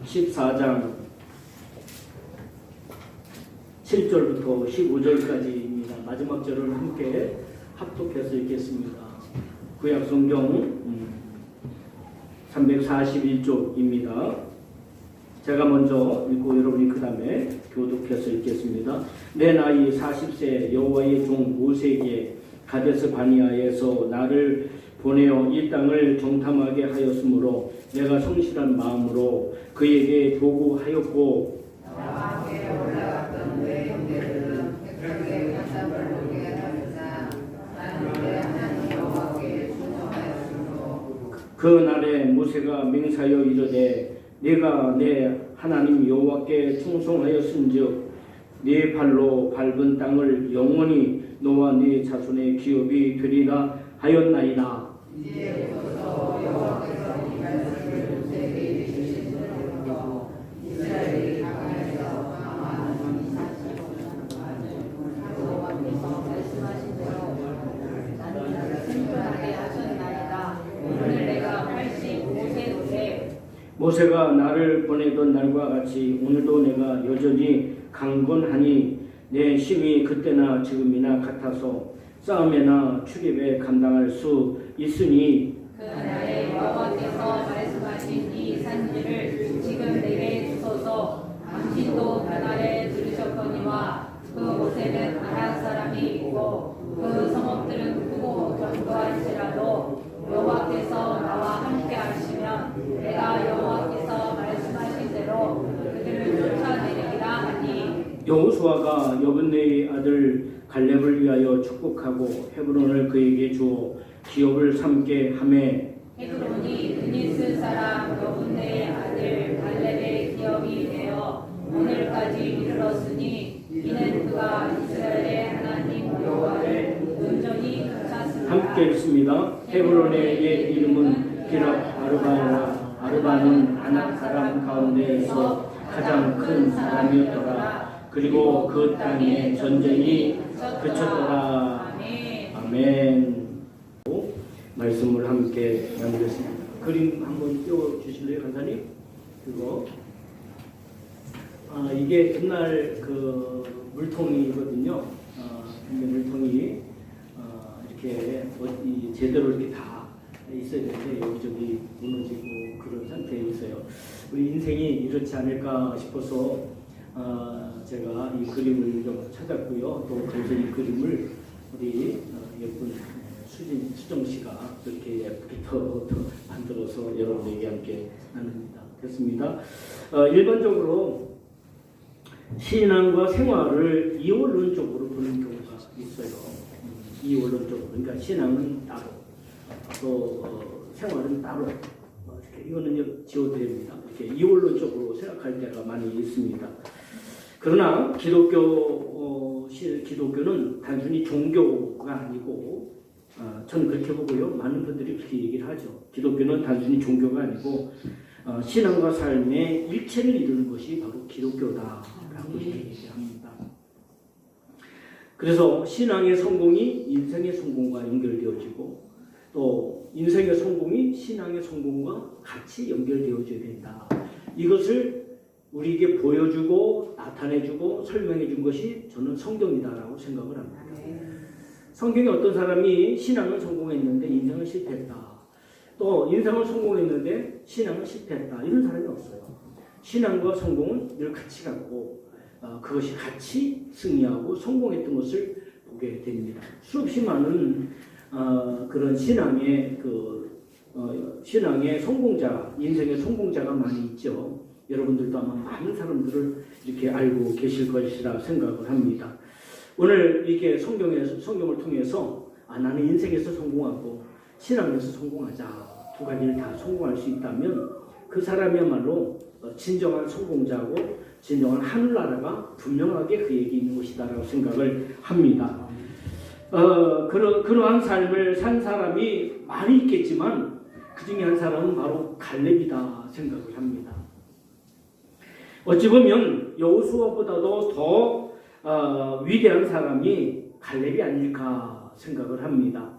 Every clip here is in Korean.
14장 7절부터 15절까지입니다. 마지막 절을 함께 합독해서 읽겠습니다. 구약성경 341쪽입니다. 제가 먼저 읽고 여러분이 그 다음에 교독해서 읽겠습니다. 내 나이 40세 여호와의 종 모세에게 가데스 바니아에서 나를 보내어 이 땅을 정탐하게 하였으므로 내가 성실한 마음으로 그에게 보고하였고 그 날에 모세가 맹사하여 이르되 내가 내 하나님 여호와께 충성하였은즉 네 발로 밟은 땅을 영원히 너와 네 자손의 기업이 되리라 하였나이다. 이제부터 여호와께서 이 말씀을 모세에게 주시므로 이스라엘이 가나안에서 강한 이 여호와께서 말씀하신 대로 나를 생존하게 하셨나이다. 오늘 내가 85세인데 모세가 나를 보내던 날과 같이 오늘도 내가 여전히 강건하니 내 힘이 그때나 지금이나 같아서 싸움에나 출입에 감당할 수 있으니 그 날에 여호와께서 말씀하신 이 산지를 지금 내게 주소서. 당신도 그날에 들으셨거니와 그 곳에는 아락 사람이 있고 그 성읍들은 크고 견고할지라도 여호와께서 나와 함께 하시면 내가 여호와께서 말씀하신 대로 그들을 쫓아내리라 하니 여호수아가 여분네의 아들 갈렙을 위하여 축복하고 헤브론을 그에게 주어 기업을 삼게 하매 헤브론이 드니스 사람 여분네의 아들 갈렙의 기업이 되어 오늘까지 이르렀으니 이는 그가 이스라엘의 하나님 여호와를 온전히 감쌌습니다. 함께 읽습니다. 헤브론의 이름은 기랍 아르바라. 아르바는 아낙 사람 가운데에서 가장 큰 사람이었더라. 그리고 그 땅에 전쟁이 그쳤더라. 아멘. 말씀을 함께 나누겠습니다. 그림 한번 띄워주실래요, 간사님? 그리고 이게 옛날 그 물통이거든요. 근데 물통이 이렇게 제대로 이렇게 다 있어야 되는데 여기저기 무너지고 그런 상태에 있어요. 우리 인생이 이렇지 않을까 싶어서 제가 이 그림을 좀 찾았고요. 또 그래서 이 그림을 우리 예쁜 수정 씨가 그렇게 예쁘게 더 만들어서 여러분에게 함께 나눕니다. 됐습니다. 일반적으로 신앙과 생활을 이원론적으로 보는 경우가 있어요. 이원론적으로. 그러니까 신앙은 따로, 또 생활은 따로. 이렇게 이거는 지워드립니다. 이렇게 이원론적으로 생각할 때가 많이 있습니다. 그러나 기독교는 단순히 종교가 아니고, 저는 그렇게 보고요. 많은 분들이 그렇게 얘기를 하죠. 기독교는 단순히 종교가 아니고 신앙과 삶의 일체를 이루는 것이 바로 기독교다라고 얘기합니다. 그래서 신앙의 성공이 인생의 성공과 연결되어지고 또 인생의 성공이 신앙의 성공과 같이 연결되어져야 된다. 이것을 우리에게 보여주고 나타내주고 설명해준 것이 저는 성경이다라고 생각을 합니다. 성경에 어떤 사람이 신앙은 성공했는데 인생은 실패했다. 또 인생은 성공했는데 신앙은 실패했다. 이런 사람이 없어요. 신앙과 성공은 늘 같이 갔고 그것이 같이 승리하고 성공했던 것을 보게 됩니다. 수없이 많은 그런 신앙의 신앙의 성공자, 인생의 성공자가 많이 있죠. 여러분들도 아마 많은 사람들을 이렇게 알고 계실 것이라 생각을 합니다. 오늘 이렇게 성경을 통해서 나는 인생에서 성공하고 신앙에서 성공하자, 두 가지를 다 성공할 수 있다면 그 사람이야말로 진정한 성공자고 진정한 하늘나라가 분명하게 그에게 있는 것이다라고 생각을 합니다. 그러한 삶을 산 사람이 많이 있겠지만 그 중에 한 사람은 바로 갈렙이다 생각을 합니다. 어찌 보면 여호수아보다도 더 위대한 사람이 갈렙이 아닐까 생각을 합니다.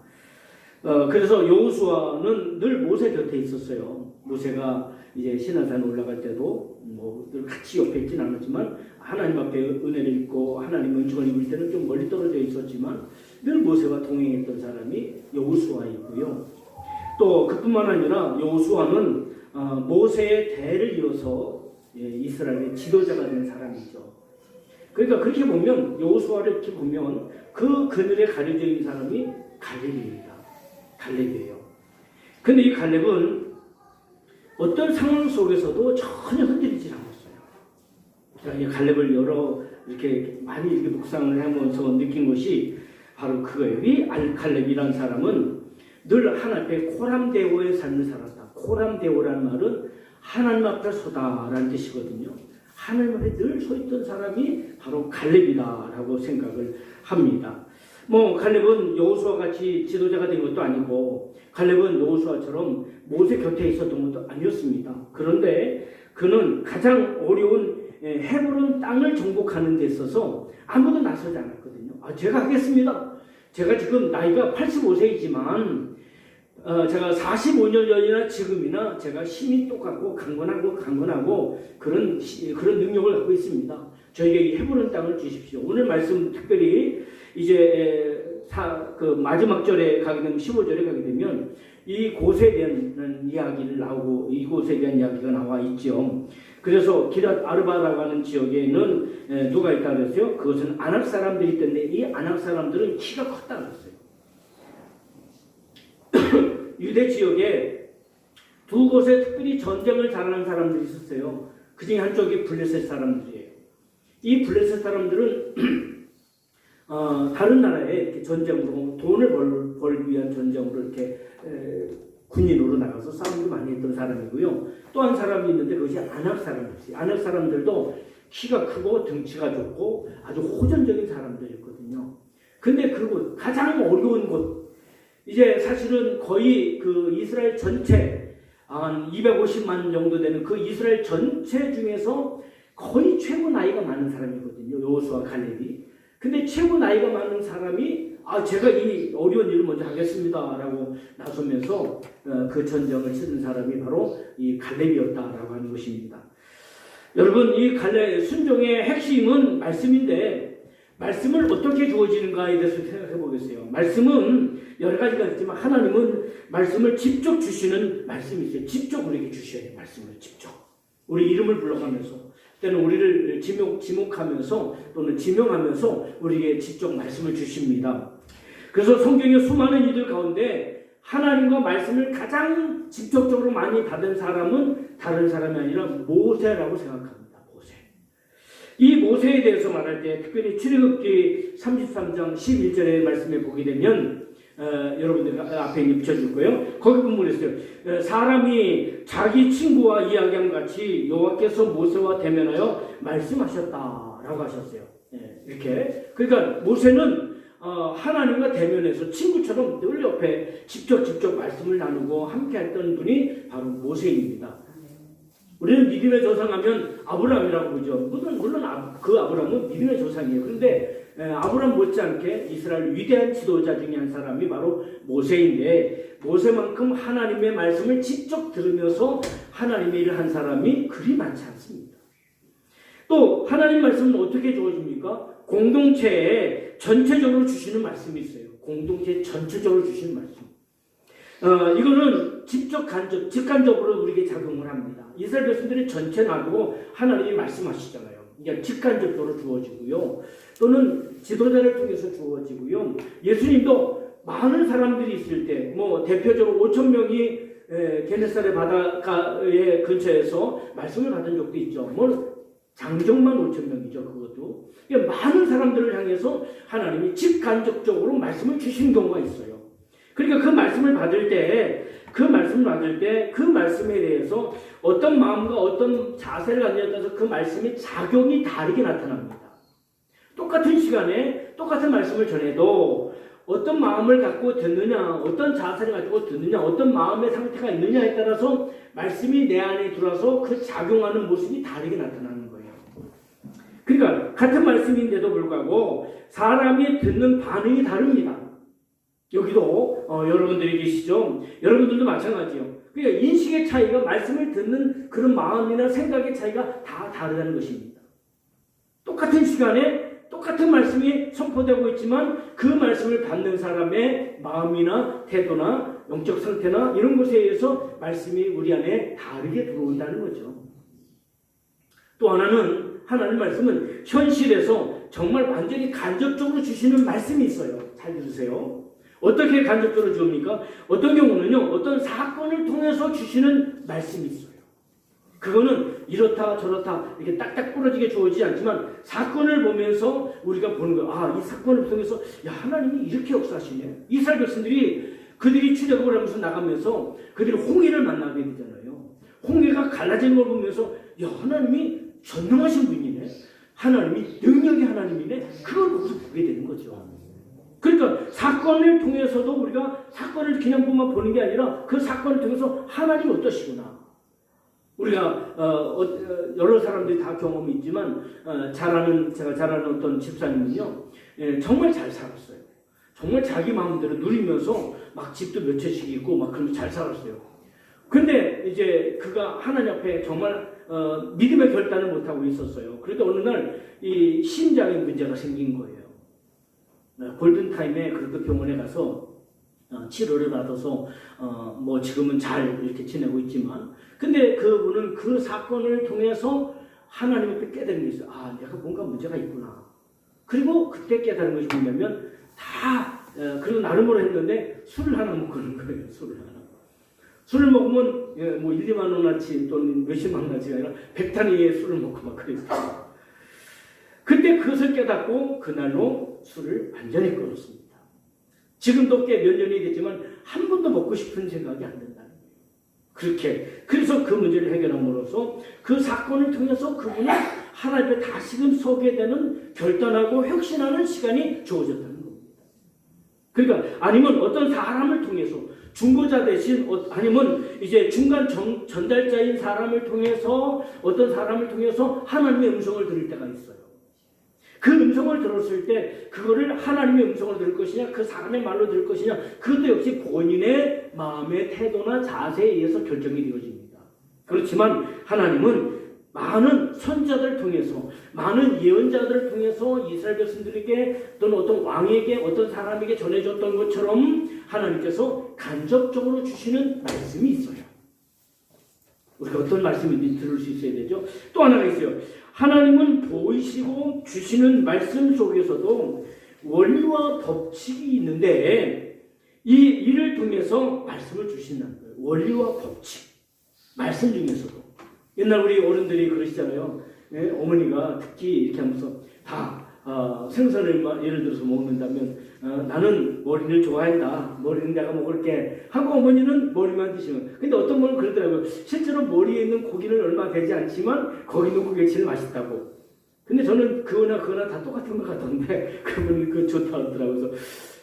그래서 여호수아는 늘 모세 곁에 있었어요. 모세가 이제 시내산에 올라갈 때도 뭐 늘 같이 옆에 있진 않았지만 하나님 앞에 은혜를 입고 하나님 은총을 입을 때는 좀 멀리 떨어져 있었지만 늘 모세와 동행했던 사람이 여호수아이고요. 또 그뿐만 아니라 여호수아는 모세의 대를 이어서 이스라엘의 지도자가 된 사람이죠. 그러니까 그렇게 보면 여호수아를 이렇게 보면 그 그늘에 가려져 있는 사람이 갈렙입니다. 갈렙이에요. 근데 이 갈렙은 어떤 상황 속에서도 전혀 흔들리지 않았어요. 제가 이 갈렙을 이렇게 많이 이렇게 묵상을 하면서 느낀 것이 바로 그거예요. 이 갈렙이라는 사람은 늘 하나님 앞에 코람데오의 삶을 살았다. 코람데오라는 말은 하나님 앞에 서다라는 뜻이거든요. 하나님 앞에 늘 서 있던 사람이 바로 갈렙이다라고 생각을 합니다. 갈렙은 여호수아 같이 지도자가 된 것도 아니고 갈렙은 여호수아처럼 모세 곁에 있었던 것도 아니었습니다. 그런데 그는 가장 어려운 헤브론 땅을 정복하는 데 있어서 아무도 나서지 않았거든요. 제가 하겠습니다. 제가 지금 나이가 85세이지만 제가 45년 전이나 지금이나 제가 힘이 똑같고 강건하고 그런 능력을 갖고 있습니다. 저에게 이 헤브론 땅을 주십시오. 오늘 말씀 특별히 이제 마지막 절에 가게 되면 15절에 가게 되면 이곳에 대한 이야기를 나오고 이곳에 대한 이야기가 나와 있죠. 그래서 기랏 아르바라고 하는 지역에는 누가 있다 그랬어요? 그것은 아낙 사람들이 때문에 이 아낙 사람들은 키가 컸다 그랬어요. 유대 지역에 두 곳에 특별히 전쟁을 잘하는 사람들이 있었어요. 그 중에 한쪽이 블레셋 사람들이에요. 이 블레셋 사람들은 다른 나라에 이렇게 전쟁으로 돈을 벌기 위한 전쟁으로 이렇게 군인으로 나가서 싸움도 많이 했던 사람이고요. 또 한 사람이 있는데 그것이 아낙 사람이었어요. 아낙 사람들도 키가 크고 등치가 좋고 아주 호전적인 사람들이었거든요. 근데 그리고 가장 어려운 곳, 이제 사실은 거의 그 이스라엘 전체 한 250만 정도 되는 그 이스라엘 전체 중에서 거의 최고 나이가 많은 사람이거든요. 여호수아 갈렙이. 근데 최고 나이가 많은 사람이 제가 이 어려운 일을 먼저 하겠습니다 라고 나서면서 그 전쟁을 치른 사람이 바로 이 갈렙이었다라고 하는 것입니다. 여러분, 이 갈렙 순종의 핵심은 말씀인데 말씀을 어떻게 주어지는가에 대해서 생각해 보겠어요. 말씀은 여러 가지가 있지만 하나님은 말씀을 직접 주시는 말씀이 있어요. 직접 우리에게 주셔야 돼요. 말씀을 직접. 우리 이름을 불러가면서 때는 우리를 지목하면서 또는 지명하면서 우리에게 직접 말씀을 주십니다. 그래서 성경의 수많은 이들 가운데 하나님과 말씀을 가장 직접적으로 많이 받은 사람은 다른 사람이 아니라 모세라고 생각합니다. 모세. 이 모세에 대해서 말할 때 특별히 출애굽기 33장 11절의 말씀에 보게 되면 여러분들 앞에 붙여줄 거예요. 거기 보면 그랬어요. 사람이 자기 친구와 이야기함 같이 여호와께서 모세와 대면하여 말씀하셨다라고 하셨어요. 이렇게. 그러니까 모세는 하나님과 대면해서 친구처럼 늘 옆에 직접 말씀을 나누고 함께 했던 분이 바로 모세입니다. 우리는 믿음의 조상하면 아브라함이라고 그러죠. 물론 그 아브라함은 믿음의 조상이에요. 그런데 아브라함 못지않게 이스라엘 위대한 지도자 중에 한 사람이 바로 모세인데 모세만큼 하나님의 말씀을 직접 들으면서 하나님의 일을 한 사람이 그리 많지 않습니다. 또 하나님 말씀은 어떻게 주어집니까? 공동체에 전체적으로 주시는 말씀이 있어요. 공동체에 전체적으로 주시는 말씀. 이거는 직간접으로 우리에게 작용을 합니다. 이스라엘 백성들이 전체 놔두고 하나님이 말씀하시잖아요. 이게 직간접적으로 주어지고요. 또는 지도자를 통해서 주어지고요. 예수님도 많은 사람들이 있을 때, 대표적으로 5,000명이 게네사렛 바닷가의 근처에서 말씀을 받은 적도 있죠. 장정만 5,000명이죠. 그것도. 많은 사람들을 향해서 하나님이 직간접적으로 말씀을 주시는 경우가 있어요. 그러니까 그 말씀을 받을 때 그 말씀에 대해서 어떤 마음과 어떤 자세를 갖느냐에 따라서 그 말씀의 작용이 다르게 나타납니다. 똑같은 시간에 똑같은 말씀을 전해도 어떤 마음을 갖고 듣느냐, 어떤 자세를 가지고 듣느냐, 어떤 마음의 상태가 있느냐에 따라서 말씀이 내 안에 들어와서 그 작용하는 모습이 다르게 나타나는 거예요. 그러니까 같은 말씀인데도 불구하고 사람이 듣는 반응이 다릅니다. 여기도 여러분들이 계시죠? 여러분들도 마찬가지예요. 그러니까 인식의 차이가 말씀을 듣는 그런 마음이나 생각의 차이가 다 다르다는 것입니다. 똑같은 시간에 똑같은 말씀이 선포되고 있지만 그 말씀을 받는 사람의 마음이나 태도나 영적 상태나 이런 것에 의해서 말씀이 우리 안에 다르게 들어온다는 거죠. 또 하나는 하나님 말씀은 현실에서 정말 완전히 간접적으로 주시는 말씀이 있어요. 잘 들으세요. 어떻게 간접적으로 주옵니까? 어떤 경우는요, 어떤 사건을 통해서 주시는 말씀이 있어요. 그거는 이렇다 저렇다 이렇게 딱딱 부러지게 주어지지 않지만 사건을 보면서 우리가 보는 거예요. 아, 이 사건을 통해서 야, 하나님이 이렇게 역사하시네. 이스라엘 백성들이 그들이 출애굽을 하면서 나가면서 그들이 홍해를 만나게 되잖아요. 홍해가 갈라지는 걸 보면서 야, 하나님이 전능하신 분이네. 하나님이 능력의 하나님이네. 그걸 거기서 보게 되는 거죠. 그러니까 사건을 통해서도 우리가 사건을 그냥 보는 게 아니라 그 사건을 통해서 하나님이 어떠시구나. 우리가 여러 사람들이 다 경험이 있지만 제가 잘 아는 어떤 집사님은요, 정말 잘 살았어요. 정말 자기 마음대로 누리면서 막 집도 몇 채씩 있고 막 그러면서 잘 살았어요. 근데 이제 그가 하나님 앞에 정말 믿음의 결단을 못하고 있었어요. 그런데 어느 날 이 심장에 문제가 생긴 거예요. 골든타임에 그렇게 병원에 가서 치료를 받아서 뭐 지금은 잘 이렇게 지내고 있지만, 근데 그분은 그 사건을 통해서 하나님 앞에 깨달은 게 있어요. 아, 내가 뭔가 문제가 있구나. 그리고 그때 깨달은 것이 뭐냐면 그리고 나름으로 했는데 술을 하나 먹는 거예요. 술을 먹으면 뭐 1, 2만 원어치 또는 몇십만 원어치가 아니라 100단위의 술을 먹고 막 그랬어요. 그때 그것을 깨닫고 그날로 술을 완전히 끊었습니다. 지금도 꽤 몇 년이 됐지만 한 번도 먹고 싶은 생각이 안 든다는 거예요. 그래서 그 문제를 해결함으로써 그 사건을 통해서 그분은 하나님께 다시금 서게 되는 결단하고 혁신하는 시간이 주어졌다는 겁니다. 그러니까 아니면 어떤 사람을 통해서 중보자 대신 아니면 이제 중간 전달자인 사람을 통해서 어떤 사람을 통해서 하나님의 음성을 들을 때가 있어요. 그 음성을 들었을 때 그거를 하나님의 음성을 들을 것이냐 그 사람의 말로 들을 것이냐 그것도 역시 본인의 마음의 태도나 자세에 의해서 결정이 되어집니다. 그렇지만 하나님은 많은 선자들 통해서 많은 예언자들을 통해서 이스라엘 백성들에게 또는 어떤 왕에게 어떤 사람에게 전해졌던 것처럼 하나님께서 간접적으로 주시는 말씀이 있어요. 우리가 어떤 말씀인지 들을 수 있어야 되죠. 또 하나가 있어요. 하나님은 보이시고 주시는 말씀 속에서도 원리와 법칙이 있는데 이를 통해서 말씀을 주신다는 거예요. 원리와 법칙. 말씀 중에서도. 옛날 우리 어른들이 그러시잖아요. 어머니가 특히 이렇게 하면서 다 생선을 예를 들어서 먹는다면 나는 머리를 좋아한다. 머리는 내가 먹을게. 하고 어머니는 머리만 드시는. 근데 어떤 분은 그러더라고요. 실제로 머리에 있는 고기는 얼마 되지 않지만 거기 있는 고기가 제일 맛있다고. 근데 저는 그거나 다 똑같은 것 같던데 그분이 그거 좋다 하더라고요.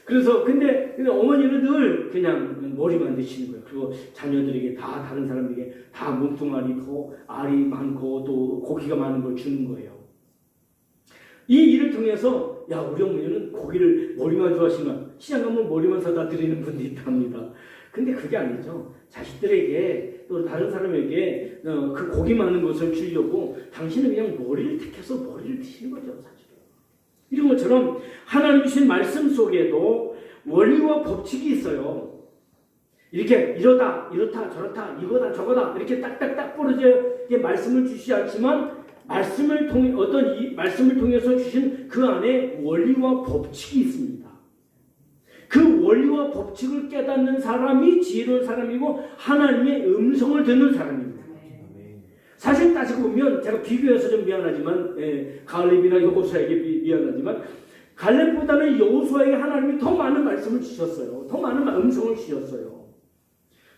그래서 근데 어머니는 늘 그냥 머리만 드시는 거예요. 그리고 자녀들에게 다 다른 사람에게 다 몸뚱아리 더 알이 많고 또 고기가 많은 걸 주는 거예요. 이 일을 통해서 야 우리 어머니는 고기를 머리만 좋아하시면 시장 가면 머리만 사다 드리는 분도 있답니다. 근데 그게 아니죠. 자식들에게 또 다른 사람에게 그 고기 많은 것을 주려고 당신은 그냥 머리를 택해서 머리를 드시는 거죠. 사실은. 이런 것처럼 하나님 주신 말씀 속에도 원리와 법칙이 있어요. 이렇게 이렇다 저렇다 이거다 저거다 이렇게 딱딱딱 부러지게 말씀을 주시지 않지만 말씀을 통해서 주신 그 안에 원리와 법칙이 있습니다. 그 원리와 법칙을 깨닫는 사람이 지혜로운 사람이고 하나님의 음성을 듣는 사람입니다. 사실 따지고 보면 제가 비교해서 좀 미안하지만 갈렙이나 여호수아에게 미안하지만 갈렙보다는 여호수아에게 하나님이 더 많은 말씀을 주셨어요. 더 많은 음성을 주셨어요.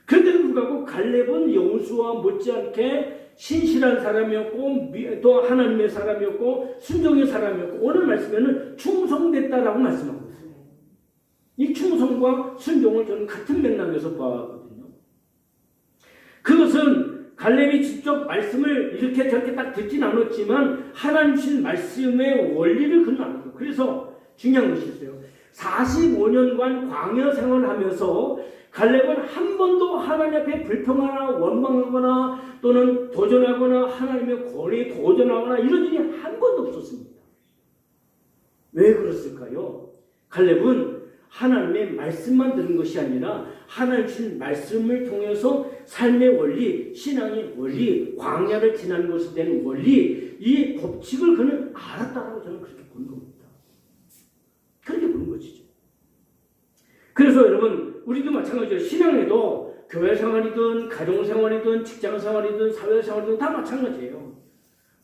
그런데도 불구하고 갈렙은 여호수아 못지않게 신실한 사람이었고 또 하나님의 사람이었고 순종의 사람이었고 오늘 말씀에는 충성됐다라고 말씀하고 있어요. 이 충성과 순종을 저는 같은 맥락에서 봐거든요. 그것은 갈렙이 직접 말씀을 이렇게 저렇게 딱 듣진 않았지만 하나님 주신 말씀의 원리를 그는 알았고 그래서 중요한 것이 있어요. 45년간 광야 생활을 하면서 갈렙은 한 번도 하나님 앞에 불평하거나 원망하거나 또는 도전하거나 하나님의 권위에 도전하거나 이런 일이 한 번도 없었습니다. 왜 그랬을까요? 갈렙은 하나님의 말씀만 들은 것이 아니라 하나님 주신 말씀을 통해서 삶의 원리, 신앙의 원리, 광야를 지나는 것에 대한 원리, 이 법칙을 그는 알았다라고 저는 그렇게 보는 겁니다. 그렇게 보는 것이죠. 그래서 여러분, 우리도 마찬가지예요. 신앙에도 교회 생활이든 가정 생활이든 직장 생활이든 사회 생활이든 다 마찬가지예요.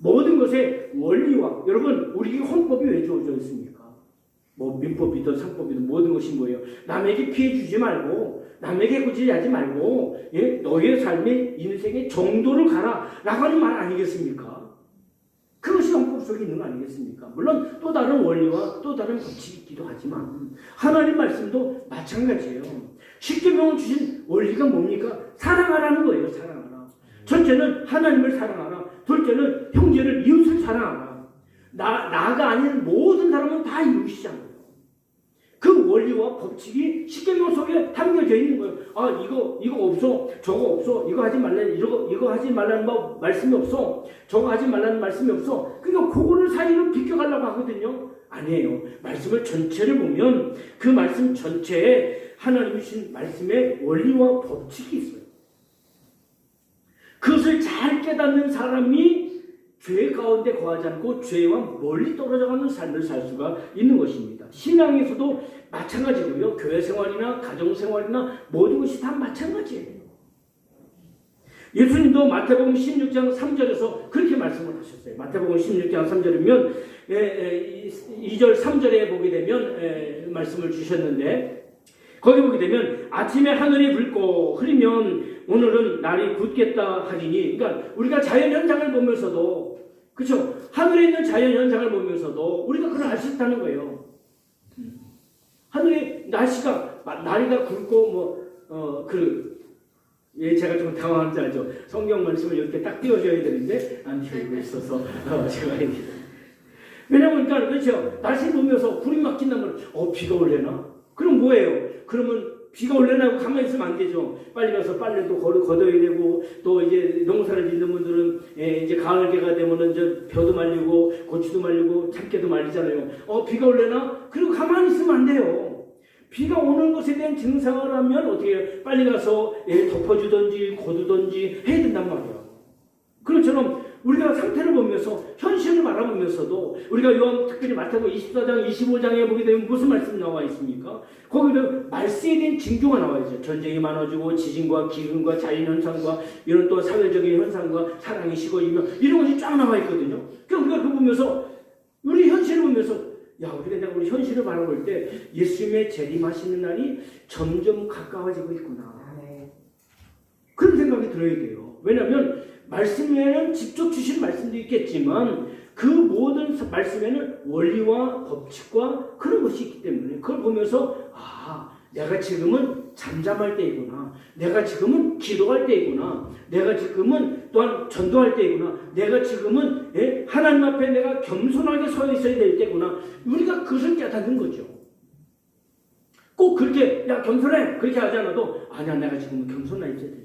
모든 것의 원리와, 여러분, 우리에게 헌법이 왜 주어져 있습니까? 뭐 민법이든 상법이든 모든 것이 뭐예요? 남에게 피해 주지 말고, 남에게 구질하지 말고, 예? 너의 삶의 인생의 정도를 가라 라고 하는 말 아니겠습니까? 그것이 헌법 속에 있는 거 아니겠습니까? 물론 또 다른 원리와 또 다른 법칙이 있기도 하지만 하나님 말씀도 마찬가지예요. 십계명을 주신 원리가 뭡니까? 사랑하라는 거예요. 사랑하라. 첫째는 하나님을 사랑하라. 둘째는 형제를, 이웃을 사랑하라. 나가 아닌 모든 사람은 다 이웃이잖아요. 그 원리와 법칙이 십계명 속에 담겨져 있는 거예요. 아, 이거 없어, 저거 없어, 이거 하지 말라는, 이거 하지 말라는 말씀이 없어, 저거 하지 말라는 말씀이 없어. 그러니까 그거를 사이로 비껴가려고 하거든요. 아니에요. 말씀을 전체를 보면 그 말씀 전체에 하나님이 주신 말씀의 원리와 법칙이 있어요. 그것을 잘 깨닫는 사람이 죄 가운데 거하지 않고 죄와 멀리 떨어져가는 삶을 살 수가 있는 것입니다. 신앙에서도 마찬가지고요. 교회 생활이나 가정 생활이나 모든 것이 다 마찬가지예요. 예수님도 마태복음 16장 3절에서 그렇게 말씀을 하셨어요. 마태복음 16장 3절이면 2절 3절에 보게 되면 말씀을 주셨는데, 거기 보게 되면 아침에 하늘이 붉고 흐리면 오늘은 날이 굳겠다 하리니, 그러니까 우리가 자연 현상을 보면서도, 그렇죠? 하늘에 있는 자연 현상을 보면서도 우리가 그걸 알 수 있다는 거예요. 하늘에 날씨가 굵고 제가 좀 당황한지 알죠? 성경 말씀을 이렇게 딱 띄워줘야 되는데 안 띄우고 있어서 제가 왜냐면 그러니까 그렇죠? 날씨 보면서 구름 막힌다면 비가 올래나? 그럼 뭐예요? 그러면 비가 올려나고 가만히 있으면 안 되죠. 빨리 가서 빨래도 걷어야 되고, 또 이제 농사를 짓는 분들은 이제 가을개가 되면은 이제 벼도 말리고 고추도 말리고 참깨도 말리잖아요. 비가 올려나? 그리고 가만히 있으면 안 돼요. 비가 오는 것에 대한 증상을 하면 어떻게 해요? 빨리 가서 덮어주든지 거두든지 해야 된단 말이에요. 그것처럼 우리가 상태를 보면서 현실을 바라보면서도 우리가 요한 특별히 마태복음 24장 25장에 보게 되면 무슨 말씀이 나와 있습니까? 거기도 말세에 대한 징조가 나와 있어요. 전쟁이 많아지고 지진과 기근과 자연현상과 이런 또 사회적인 현상과 사랑이 식어지며 이런 것이 쫙 나와 있거든요. 그러니까 우리가 그거 보면서 우리 현실을 보면서 우리가 우리 현실을 바라볼 때 예수님의 재림하시는 날이 점점 가까워지고 있구나. 그런 생각이 들어야 돼요. 왜냐하면 말씀에는 직접 주신 말씀도 있겠지만 그 모든 말씀에는 원리와 법칙과 그런 것이 있기 때문에 그걸 보면서 내가 지금은 잠잠할 때이구나. 내가 지금은 기도할 때이구나. 내가 지금은 또한 전도할 때이구나. 내가 지금은 하나님 앞에 내가 겸손하게 서 있어야 될 때구나. 우리가 그것을 깨닫는 거죠. 꼭 그렇게 겸손해 그렇게 하지 않아도 아니야 내가 지금은 겸손하게 있어야 될 때야.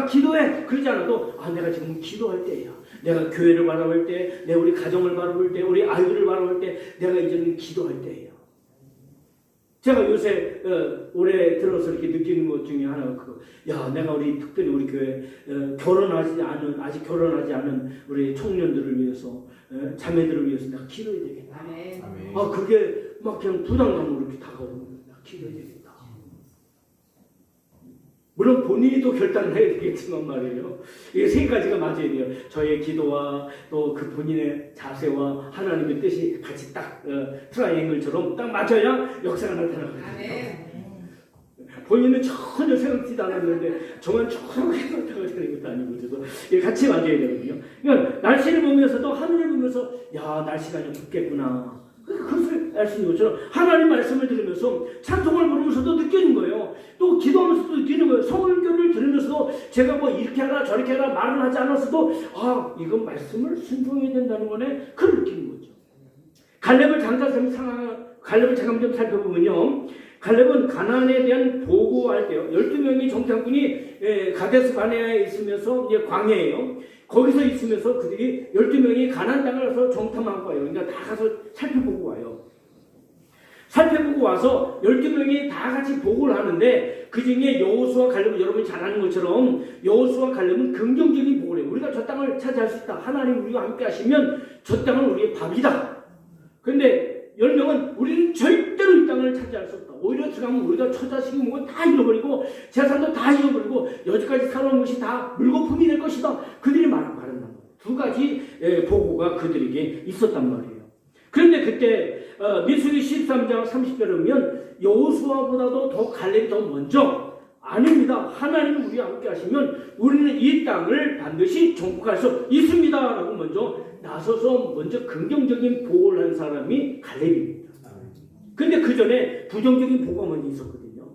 기도해 그러지 않아도 내가 지금 기도할 때야. 내가 교회를 바라볼 때, 내가 우리 가정을 바라볼 때, 우리 아이들을 바라볼 때 내가 이제는 기도할 때예요. 제가 요새 올해 들어서 이렇게 느끼는 것 중에 하나가 내가 특별히 우리 교회 아직 결혼하지 않은 우리 청년들을 위해서, 자매들을 위해서 내가 기도해야 되겠다. 아멘. 그게 막 그냥 부담감으로 이렇게 다가오는 거예요. 내가 기도해야 되겠다. 물론 본인이 또 결단을 해야 되겠지만 말이에요. 이게 세 가지가 맞아야 돼요. 저의 기도와 또 그 본인의 자세와 하나님의 뜻이 같이 딱 트라이앵글처럼 딱 맞아야 역사가 나타나거든요. 본인은 전혀 생각지도 않았는데 저만 전혀 생각하고 되는 것도 아니고 그래서 이게 같이 맞아야 되거든요. 그러니까 날씨를 보면서도 하늘을 보면서 날씨가 좀 덥겠구나. 그것을 알 수 있는 것처럼 하나님 말씀을 들으면서 찬송을 부르면서도 느끼는 거예요. 또 기도하면서도 느끼는 거예요. 성경을 들으면서도 제가 이렇게 하라 저렇게 하라 말을 하지 않았어도 이건 말씀을 순종해야 된다는 거네. 그걸 느끼는 거죠. 갈렙을 잠깐 좀 살펴보면요. 갈렙은 가나안에 대한 보고할 때요. 12명의 정탐꾼이 가데스 바네아에 있으면서 이제 광야예요. 거기서 있으면서 그들이 12명이 가나안 땅을 가서 정탐하고 와요. 그러니까 다 가서 살펴보고 와요. 살펴보고 와서 12명이 다 같이 보고를 하는데 그 중에 여호수아 갈렙은 여러분이 잘 아는 것처럼 여호수아 갈렙은 긍정적인 보고를 해요. 우리가 저 땅을 차지할 수 있다. 하나님 우리와 함께 하시면 저 땅은 우리의 밥이다. 그런데 10명은 우리는 절대로 이 땅을 차지할 수 없다. 오히려 들어가면 우리가 처자식이 뭐고 다 잃어버리고 재산도 다 잃어버리고 여지까지 살아온 것이 다 물거품이 될 것이다. 그들이 말한단 말이에요. 두 가지 보고가 그들에게 있었단 말이에요. 그런데 그때 민수기 13장 30절에 보면 여호수아보다도 더 갈렙이 더 먼저 아닙니다. 하나님이 우리와 함께 하시면 우리는 이 땅을 반드시 정복할 수 있습니다. 라고 먼저 나서서 먼저 긍정적인 보고를 한 사람이 갈렙입니다. 근데 그 전에 부정적인 보고가 먼저 있었거든요.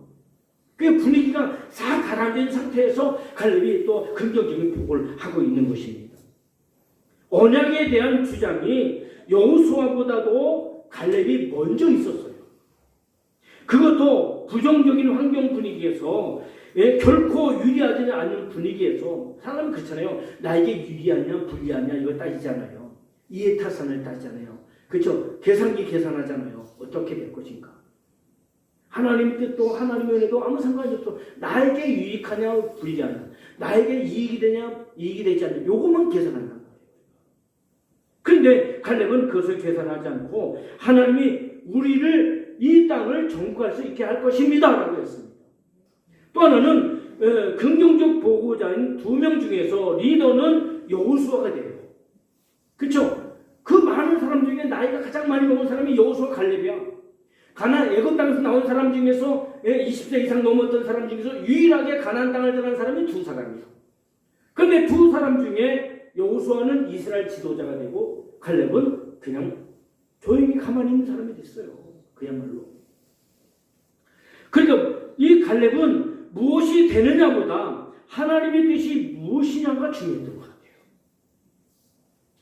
그 분위기가 싹 가라앉은 상태에서 갈렙이 또 긍정적인 보고를 하고 있는 것입니다. 언약에 대한 주장이 여호수아보다도 갈렙이 먼저 있었어요. 그것도 부정적인 환경 분위기에서 결코 유리하지 않는 분위기에서 사람은 그렇잖아요. 나에게 유리하냐 불리하냐 이거 따지잖아요. 이해타산을 따지잖아요. 그렇죠? 계산기 계산하잖아요. 어떻게 될 것인가. 하나님 뜻도 하나님의 은혜도 아무 상관이 없어. 나에게 유익하냐 불리하냐. 나에게 이익이 되냐 이익이 되지 않냐. 요것만 계산한다. 그런데 갈렙은 그것을 계산하지 않고 하나님이 우리를 이 땅을 정복할 수 있게 할 것입니다. 라고 했습니다. 또 하나는 긍정적 보고자인 2명 중에서 리더는 여호수아가 돼요. 그렇죠? 그 많은 사람 중에 나이가 가장 많이 먹은 사람이 여호수아 갈렙이야. 가나안 애굽 땅에서 나온 사람 중에서 20세 이상 넘었던 사람 중에서 유일하게 가나안 땅을 들어간 사람이 2사람이에요. 그런데 2사람 중에 여호수아는 이스라엘 지도자가 되고 갈렙은 그냥 조용히 가만히 있는 사람이 됐어요. 그야말로. 그러니까 이 갈렙은 무엇이 되느냐보다 하나님의 뜻이 무엇이냐가 중요했던 것 같아요.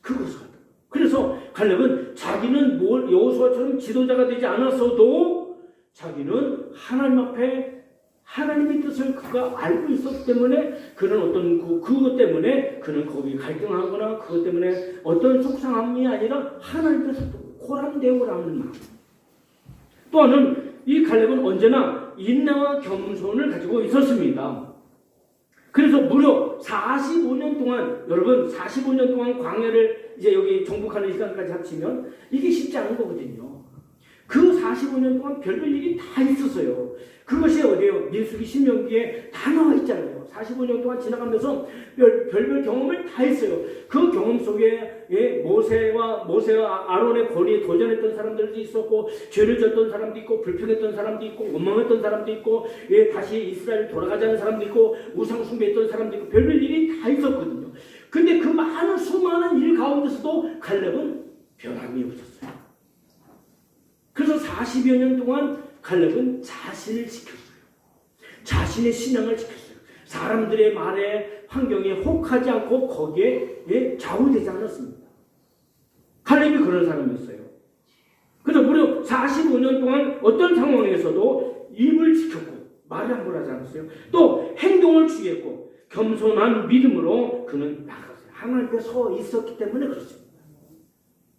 그것을 하다. 그래서 갈렙은 자기는 여호수아처럼 지도자가 되지 않았어도 자기는 하나님 앞에 하나님의 뜻을 그가 알고 있었기 때문에 그는 그것 때문에 그는 거기 갈등하거나 그것 때문에 어떤 속상함이 아니라 하나님 뜻을 호람대오라는 마음. 또 하나는 이 갈렙은 언제나 인내와 겸손을 가지고 있었습니다. 그래서 무려 45년 동안 여러분 45년 동안 광야를 이제 여기 정복하는 시간까지 합치면 이게 쉽지 않은 거거든요. 그 45년 동안 별별 일이 다 있었어요. 그것이 어디에요? 민수기 신명기에 다 나와 있잖아요. 45년 동안 지나가면서 별별 경험을 다 했어요. 그 경험 속에 모세와 아론의 권위에 도전했던 사람들도 있었고 죄를 졌던 사람도 있고 불평했던 사람도 있고 원망했던 사람도 있고 다시 이스라엘 돌아가자는 사람도 있고 우상 숭배했던 사람도 있고 별별 일이 다 있었거든요. 근데 그 많은 수많은 일 가운데서도 갈렙은 변함이 없었어요. 그래서 40여 년 동안 갈렙은 자신을 지켰어요. 자신의 신앙을 지켰어요. 사람들의 말에 환경에 혹하지 않고 거기에 좌우되지 않았습니다. 갈렙이 그런 사람이었어요. 그래서 무려 45년 동안 어떤 상황에서도 입을 지켰고 말을 함부로 하지 않았어요. 또 행동을 주의했고 겸손한 믿음으로 그는 나갔어요. 하나님 앞에 서 있었기 때문에 그렇습니다.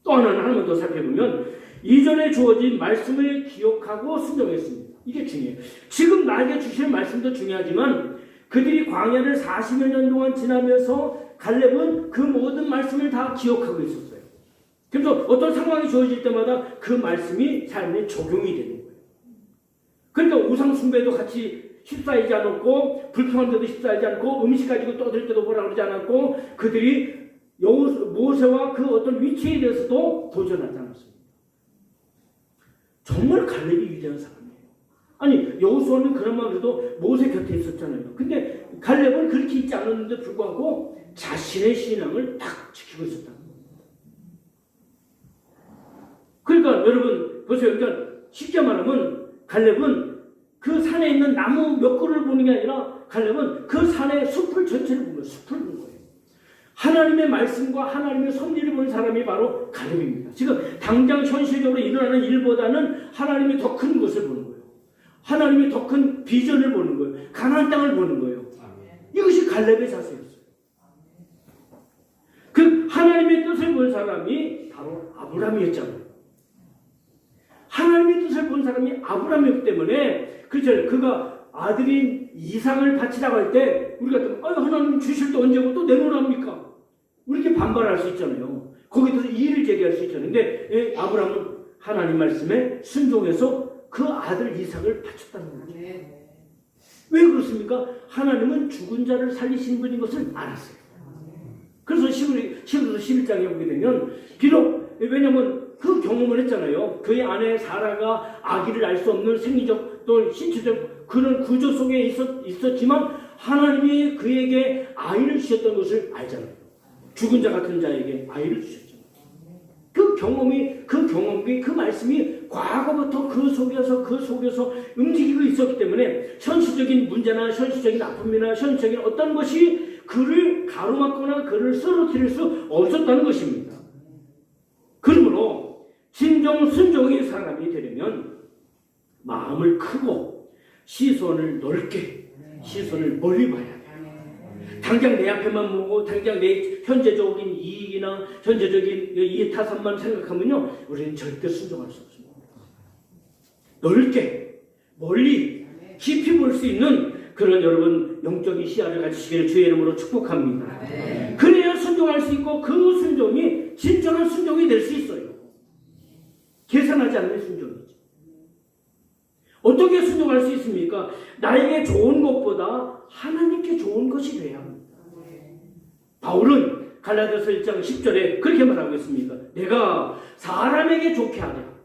또 하나는 더 살펴보면 이전에 주어진 말씀을 기억하고 순종했습니다. 이게 중요해요. 지금 나에게 주실 말씀도 중요하지만 그들이 광야를 40여 년 동안 지나면서 갈렙은 그 모든 말씀을 다 기억하고 있었어요. 그래서 어떤 상황이 주어질 때마다 그 말씀이 삶에 적용이 되는 거예요. 그러니까 우상 숭배도 같이 휩싸이지 않았고 불평한 데도 휩싸이지 않고 음식 가지고 떠들 때도 뭐라 그러지 않았고 그들이 모세와 그 어떤 위치에 대해서도 도전하지 않았습니다. 정말 갈렙이 위대한 사람이에요. 아니 여호수아는 그나마 그래도 모세 곁에 있었잖아요. 근데 갈렙은 그렇게 있지 않았는데 불구하고 자신의 신앙을 딱 지키고 있었다는 겁니다. 그러니까 여러분 보세요. 그러니까 쉽게 말하면 갈렙은 그 산에 있는 나무 몇 그루를 보는 게 아니라 갈렙은 그 산의 숲을 전체를 보는 거예요. 숲을 보는 거예요. 하나님의 말씀과 하나님의 섭리를 보는 사람이 바로 갈렙입니다. 지금 당장 현실적으로 일어나는 일보다는 하나님이 더 큰 것을 보는 거예요. 하나님이 더 큰 비전을 보는 거예요. 가나안 땅을 보는 거예요. 이것이 갈렙의 자세였어요. 그 하나님의 뜻을 본 사람이 바로 아브라함이었잖아요. 하나님의 뜻을 본 사람이 아브라함이었기 때문에 그렇죠. 그가 아들인 이삭을 바치라고 할 때 우리가 또 하나님 주실 때 언제고 또 내놓으랍니까? 이렇게 반발할 수 있잖아요. 거기에 대해서 이의를 제기할 수 있잖아요. 근데 아브라함은 하나님 말씀에 순종해서 그 아들 이삭을 바쳤다는 거죠. 왜 그렇습니까? 하나님은 죽은 자를 살리신 분인 것을 알았어요. 그래서 11장에 보게 되면 비록 왜냐하면 그 경험을 했잖아요. 그의 아내 사라가 아기를 알 수 없는 생리적 또 신체적 그런 구조 속에 있었지만 하나님이 그에게 아이를 주셨던 것을 알잖아요. 죽은 자 같은 자에게 아이를 주셨잖아요. 그 경험이 그 말씀이 과거부터 그 속에서 움직이고 있었기 때문에 현실적인 문제나 현실적인 아픔이나 현실적인 어떤 것이 그를 가로막거나 그를 쓰러뜨릴 수 없었다는 것입니다. 그러므로 진정 순종의 사람이 되려면 마음을 크고 시선을 넓게 시선을 멀리 봐야 돼요. 당장 내 앞에만 보고 당장 내 현재적인 이익이나 현재적인 이타산만 생각하면요 우리는 절대 순종할 수 없습니다. 넓게 멀리 깊이 볼 수 있는 그런 여러분 영적인 시야를 가지시기를 주의 이름으로 축복합니다. 그래야 순종할 수 있고 그 순종이 진정한 순종이 될 수 있어요. 계산하지 않는 순종이죠. 어떻게 순종할 수 있습니까? 나에게 좋은 것보다 하나님께 좋은 것이 돼야 합니다. 바울은 갈라디아서 1장 10절에 그렇게 말하고 있습니다. 내가 사람에게 좋게 하랴.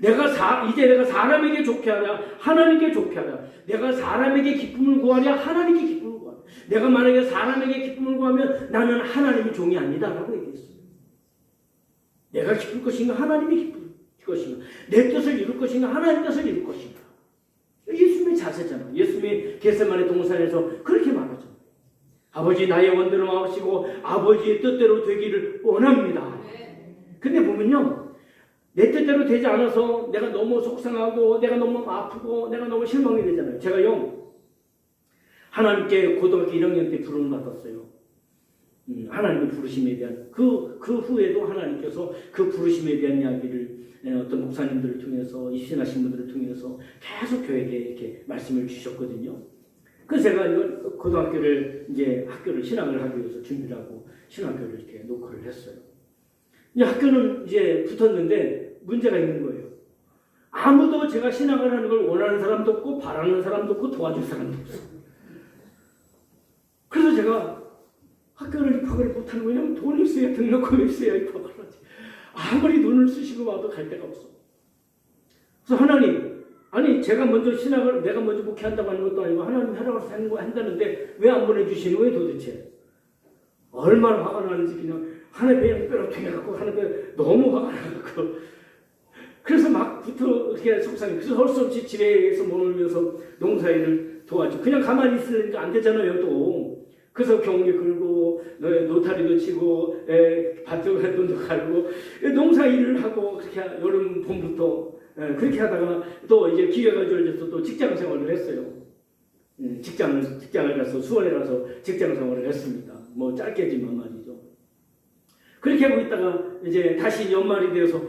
이제 내가 사람에게 좋게 하랴. 하나님께 좋게 하랴. 내가 사람에게 기쁨을 구하랴. 하나님께 기쁨을 구하랴. 내가 만약에 사람에게 기쁨을 구하면 나는 하나님의 종이 아니다 라고 얘기했어요. 내가 기쁠 것인가 하나님이 기쁠 것인가 내 뜻을 이룰 것인가 하나님의 뜻을 이룰 것인가. 예수님의 자세잖아요. 예수님이 겟세마네 동산에서 그렇게 말하죠. 아버지 나의 원대로 마옵시고 아버지의 뜻대로 되기를 원합니다. 근데 보면요 내 뜻대로 되지 않아서 내가 너무 속상하고 내가 너무 아프고 내가 너무 실망이 되잖아요. 제가요 하나님께 고등학교 1학년 때 부름을 받았어요. 하나님의 부르심에 대한 그 후에도 하나님께서 그 부르심에 대한 이야기를 어떤 목사님들을 통해서 입신하신 분들을 통해서 계속 교회에 이렇게 말씀을 주셨거든요. 그래서 제가 이걸 고등학교를 이제 학교를 신학을 하기 위해서 준비를 하고 신학교를 이렇게 노크를 했어요. 이제 학교는 이제 붙었는데 문제가 있는 거예요. 아무도 제가 신학을 하는 걸 원하는 사람도 없고 바라는 사람도 없고 도와줄 사람도 없어요. 그래서 제가 학교를 입학을 못하는 거예요. 왜냐면 돈이 있어야 등록금이 있어야 입학을 하지. 아무리 돈을 쓰시고 와도 갈 데가 없어. 그래서 하나님, 아니 제가 먼저 신학을 내가 먼저 목회한다고 하는 것도 아니고 하나님 하라고 한다는데 왜 안 보내주시는 거예요 도대체? 얼마나 화가 나는지 그냥 하나님의 뼈락통해갖고 하나님의 너무 화가 나갖고 그래서 막부터 이렇게 속상해. 그래서 할 수 없이 집에서 머물면서 농사일을 도와줘. 그냥 가만히 있으니까 안 되잖아요 또. 그래서 경비 끌고 노타리도 치고 밭도 돈도 갈고 농사일을 하고 그렇게 여름 봄부터 그렇게 하다가 또 이제 기회가 주어져서 또 직장 생활을 했어요. 직장을 가서 수원에 가서 직장 생활을 했습니다. 뭐 짧게지만 말이죠. 그렇게 하고 있다가 이제 다시 연말이 되어서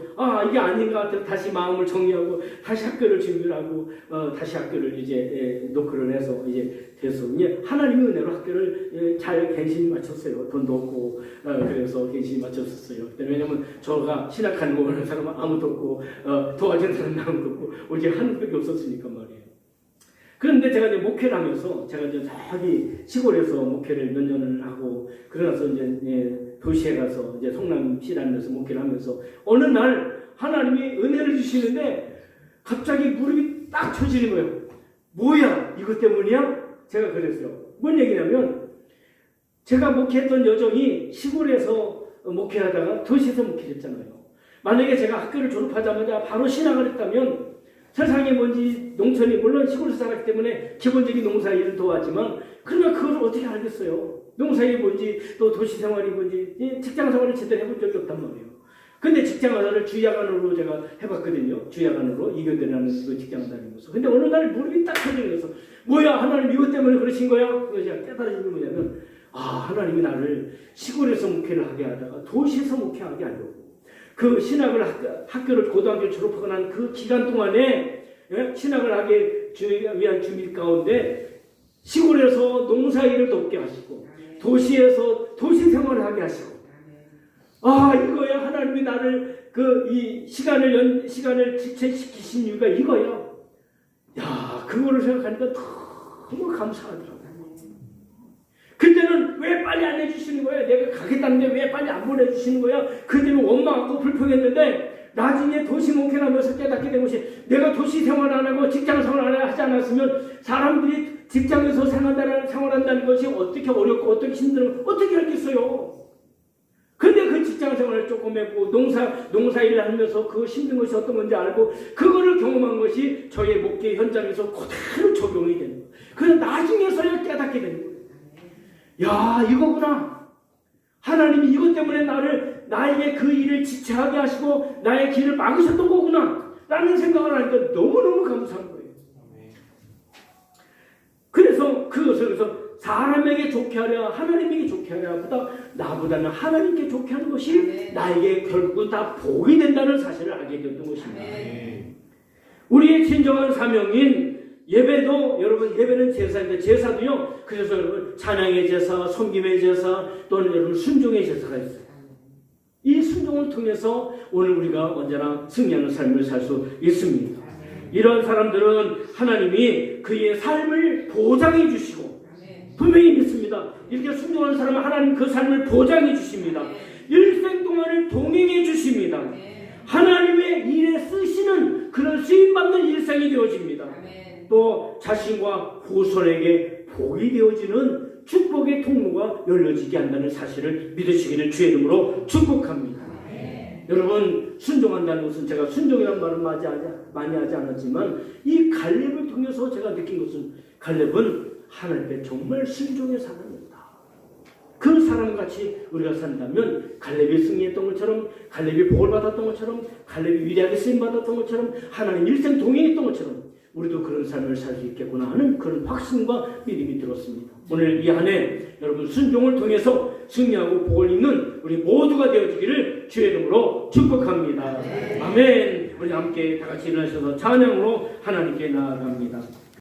이게 아닌 것 같아서 다시 마음을 정리하고 다시 학교를 준비를 하고 다시 학교를 이제 노크를 해서 이제 돼서 하나님의 은혜로 학교를 잘 갱신히 마쳤어요. 돈도 없고 그래서 갱신히 마쳤었어요. 왜냐면 저가 신학하는 거 원하는 사람은 아무도 없고 도와주는 사람은 아무도 없고 오직 하나님밖에 없었으니까 말이에요. 그런데 제가 이제 목회를 하면서 제가 이제 저기 시골에서 목회를 몇 년을 하고 그러나서 이제 도시에 가서 이제 성남시라는 데서 목회를 하면서 어느 날 하나님이 은혜를 주시는데 갑자기 무릎이 딱 쳐지는 거예요. 뭐야? 이것 때문이야? 제가 그랬어요. 뭔 얘기냐면 제가 목회했던 여정이 시골에서 목회하다가 도시에서 목회를 했잖아요. 만약에 제가 학교를 졸업하자마자 바로 신학을 했다면 세상에 뭔지 농촌이 물론 시골에서 살았기 때문에 기본적인 농사일을 도왔지만 그러면 그걸 어떻게 알겠어요? 농사일이 뭔지 또 도시 생활이 뭔지 직장 생활을 제대로 해본 적이 없단 말이에요. 근데 직장생활을 주야간으로 제가 해봤거든요. 주야간으로 이교대라는 그 직장 다니면서. 근데 어느 날 무릎이 딱 터지면서 뭐야 하나님 이것 때문에 그러신 거야? 그래서 제가 깨달은 게 뭐냐면 하나님이 나를 시골에서 목회를 하게 하다가 도시에서 목회하게 하려고. 그 신학을 학교를 고등학교 졸업하고 난 그 기간 동안에 신학을 하기 위한 준비 가운데 시골에서 농사일을 돕게 하시고 도시에서 도시 생활을 하게 하시고 이거야 하나님이 나를 이 시간을 지체시키신 이유가 이거야. 야 그거를 생각하니까 너무 감사하더라고요. 그때는 왜 빨리 안 해주시는 거야? 내가 가겠다는데 왜 빨리 안 보내주시는 거야? 그때는 원망하고 불평했는데 나중에 도시 목회를 하면서 깨닫게 된 것이 내가 도시 생활 안 하고 직장 생활 안 하지 않았으면 사람들이 직장에서 생활한다는 것이 어떻게 어렵고 어떻게 힘들고 어떻게 알겠어요? 근데 그 직장 생활을 조금 했고 농사일을 하면서 그 힘든 것이 어떤 건지 알고 그거를 경험한 것이 저의 목회 현장에서 그대로 적용이 되는 거예요. 그래서 나중에서야 깨닫게 되는 거예요. 야 이거구나. 하나님이 이것 때문에 나에게 그 일을 지체하게 하시고 나의 길을 막으셨던 거구나 라는 생각을 하니까 너무너무 감사한 거예요. 그래서 그것을 사람에게 좋게 하랴 하나님에게 좋게 하랴 보다 나보다는 하나님께 좋게 하는 것이 나에게 결국 다 복이 된다는 사실을 알게 되었던 것입니다. 우리의 진정한 사명인 예배도 여러분 예배는 제사인데 제사도요. 그래서 여러분 찬양의 제사, 섬김의 제사 또는 여러분 순종의 제사가 있어요. 이 순종을 통해서 오늘 우리가 언제나 승리하는 삶을 살 수 있습니다. 이런 사람들은 하나님이 그의 삶을 보장해 주시고 분명히 믿습니다. 이렇게 순종하는 사람은 하나님 그 삶을 보장해 주십니다. 일생 동안을 동행해 주십니다. 하나님의 일에 쓰시는 그런 쓰임받는 일생이 되어집니다. 또 자신과 후손에게 복이 되어지는 축복의 통로가 열려지게 한다는 사실을 믿으시기를 주의 이름으로 축복합니다. 여러분 순종한다는 것은 제가 순종이라는 말을 많이 하지 않았지만 이 갈렙을 통해서 제가 느낀 것은 갈렙은 하나님께 정말 순종의 사람이다. 그 사람같이 우리가 산다면 갈렙이 승리했던 것처럼 갈렙이 복을 받았던 것처럼 갈렙이 위대하게 쓰임받았던 것처럼 하나님 일생 동행했던 것처럼 우리도 그런 삶을 살 수 있겠구나 하는 그런 확신과 믿음이 들었습니다. 오늘 이 한 해 여러분 순종을 통해서 승리하고 복을 입는 우리 모두가 되어지기를 주의 이름으로 축복합니다. 아멘. 우리 함께 다 같이 일어나셔서 찬양으로 하나님께 나아갑니다.